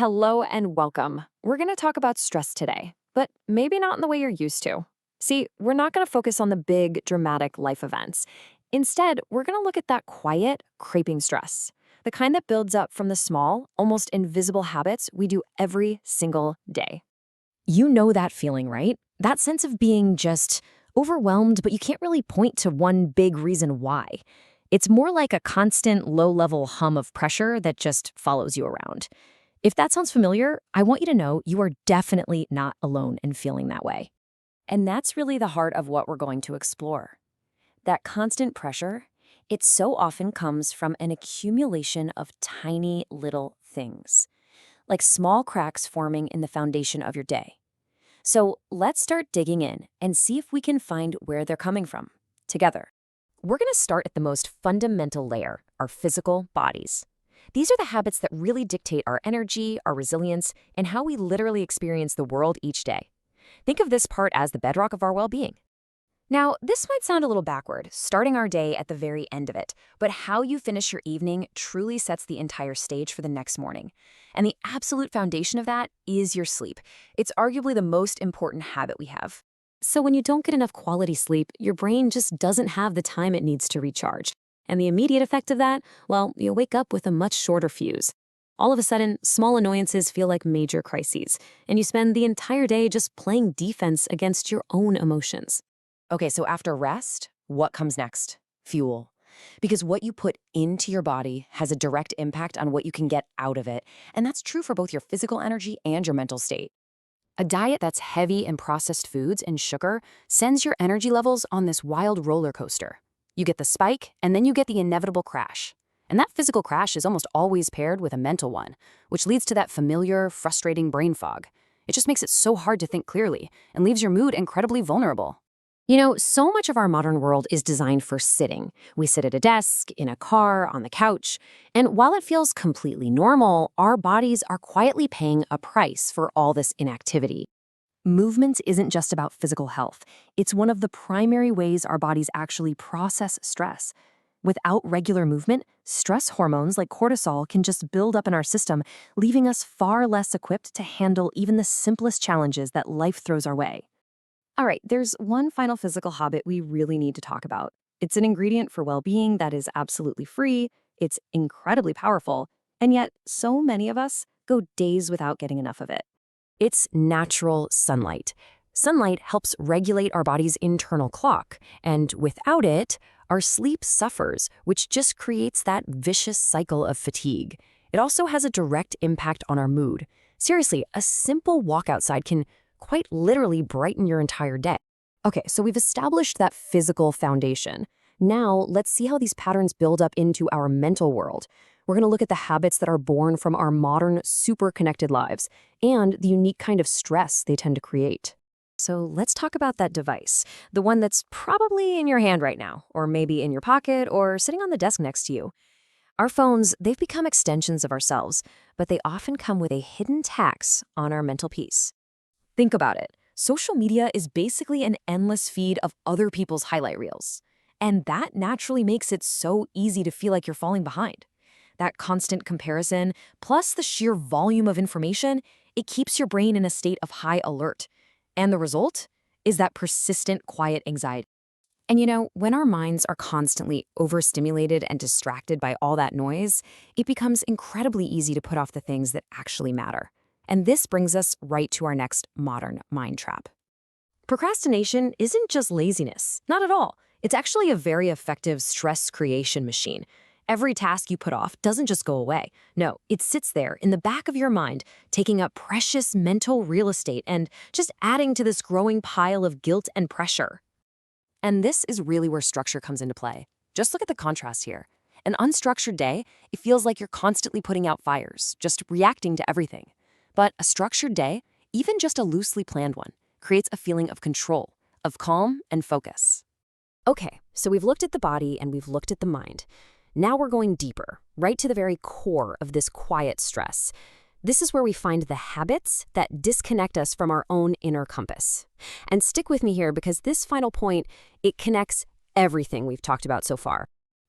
Hello and welcome. We're going to talk about stress today, but maybe not in the way you're used to. See, we're not going to focus on the big, dramatic life events. Instead, we're going to look at that quiet, creeping stress, the kind that builds up from the small, almost invisible habits we do every single day. You know that feeling, right? That sense of being just overwhelmed, but you can't really point to one big reason why. It's more like a constant low-level hum of pressure that just follows you around. If that sounds familiar, I want you to know you are definitely not alone in feeling that way. And that's really the heart of what we're going to explore. That constant pressure, it so often comes from an accumulation of tiny little things, like small cracks forming in the foundation of your day. So let's start digging in and see if we can find where they're coming from, together. We're going to start at the most fundamental layer, our physical bodies. These are the habits that really dictate our energy, our resilience, and how we literally experience the world each day. Think of this part as the bedrock of our well-being. Now, this might sound a little backward, starting our day at the very end of it, but how you finish your evening truly sets the entire stage for the next morning. And the absolute foundation of that is your sleep. It's arguably the most important habit we have. So when you don't get enough quality sleep, your brain just doesn't have the time it needs to recharge. And the immediate effect of that, well, you'll wake up with a much shorter fuse. All of a sudden, small annoyances feel like major crises, and you spend the entire day just playing defense against your own emotions. Okay, so after rest, what comes next? Fuel. Because what you put into your body has a direct impact on what you can get out of it, and that's true for both your physical energy and your mental state. A diet that's heavy in processed foods and sugar sends your energy levels on this wild roller coaster. You get the spike, and then you get the inevitable crash. And that physical crash is almost always paired with a mental one, which leads to that familiar, frustrating brain fog. It just makes it so hard to think clearly and leaves your mood incredibly vulnerable. You know, so much of our modern world is designed for sitting. We sit at a desk, in a car, on the couch. And while it feels completely normal, our bodies are quietly paying a price for all this inactivity. Movement isn't just about physical health. It's one of the primary ways our bodies actually process stress. Without regular movement, stress hormones like cortisol can just build up in our system, leaving us far less equipped to handle even the simplest challenges that life throws our way. All right, there's one final physical habit we really need to talk about. It's an ingredient for well-being that is absolutely free, it's incredibly powerful, and yet so many of us go days without getting enough of it. It's natural sunlight. Sunlight helps regulate our body's internal clock, and without it, our sleep suffers, which just creates that vicious cycle of fatigue. It also has a direct impact on our mood. Seriously, a simple walk outside can quite literally brighten your entire day. Okay, so we've established that physical foundation. Now, let's see how these patterns build up into our mental world. We're going to look at the habits that are born from our modern, super connected lives and the unique kind of stress they tend to create. So let's talk about that device, the one that's probably in your hand right now, or maybe in your pocket, or sitting on the desk next to you. Our phones, they've become extensions of ourselves, but they often come with a hidden tax on our mental peace. Think about it. Social media is basically an endless feed of other people's highlight reels. And that naturally makes it so easy to feel like you're falling behind. That constant comparison, plus the sheer volume of information, it keeps your brain in a state of high alert. And the result is that persistent, quiet anxiety. And you know, when our minds are constantly overstimulated and distracted by all that noise, it becomes incredibly easy to put off the things that actually matter. And this brings us right to our next modern mind trap. Procrastination isn't just laziness, not at all. It's actually a very effective stress creation machine. Every task you put off doesn't just go away. No, it sits there in the back of your mind, taking up precious mental real estate and just adding to this growing pile of guilt and pressure. And this is really where structure comes into play. Just look at the contrast here. An unstructured day, it feels like you're constantly putting out fires, just reacting to everything. But a structured day, even just a loosely planned one, creates a feeling of control, of calm and focus. Okay, so we've looked at the body and we've looked at the mind. Now we're going deeper, right to the very core of this quiet stress. This is where we find the habits that disconnect us from our own inner compass. And stick with me here because this final point, it connects everything we've talked about so far.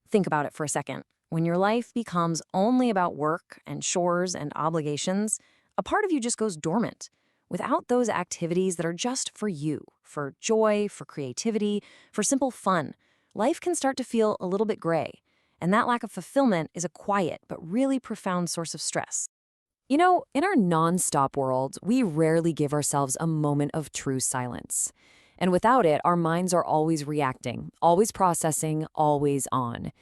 Think about it for a second. When your life becomes only about work and chores and obligations, A part of you just goes dormant. Without those activities that are just for you, for joy, for creativity, for simple fun, life can start to feel a little bit gray. And that lack of fulfillment is a quiet but really profound source of stress. You know, in our nonstop world, we rarely give ourselves a moment of true silence. And without it, our minds are always reacting, always processing, always on.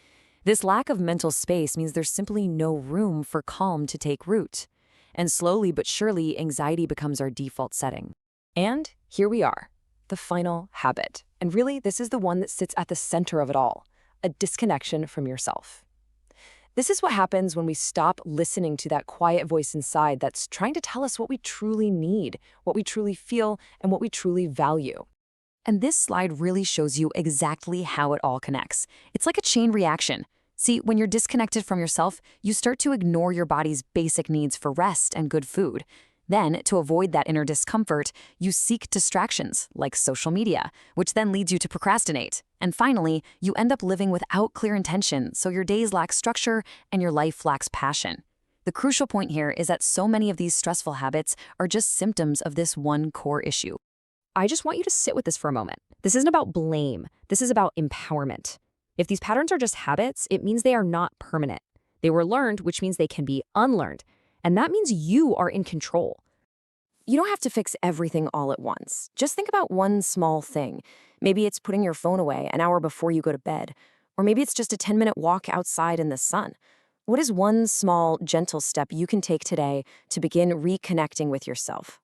This lack of mental space means there's simply no room for calm to take root. And slowly but surely, anxiety becomes our default setting. And here we are, the final habit. And really, this is the one that sits at the center of it all, a disconnection from yourself. This is what happens when we stop listening to that quiet voice inside that's trying to tell us what we truly need, what we truly feel, and what we truly value. And this slide really shows you exactly how it all connects. It's like a chain reaction. See, when you're disconnected from yourself, you start to ignore your body's basic needs for rest and good food. Then, to avoid that inner discomfort, you seek distractions, like social media, which then leads you to procrastinate. And finally, you end up living without clear intention, so your days lack structure and your life lacks passion. The crucial point here is that so many of these stressful habits are just symptoms of this one core issue. I just want you to sit with this for a moment. This isn't about blame. This is about empowerment. If these patterns are just habits, it means they are not permanent. They were learned, which means they can be unlearned. And that means you are in control. You don't have to fix everything all at once. Just think about one small thing. Maybe it's putting your phone away an hour before you go to bed. Or maybe it's just a 10-minute walk outside in the sun. What is one small, gentle step you can take today to begin reconnecting with yourself?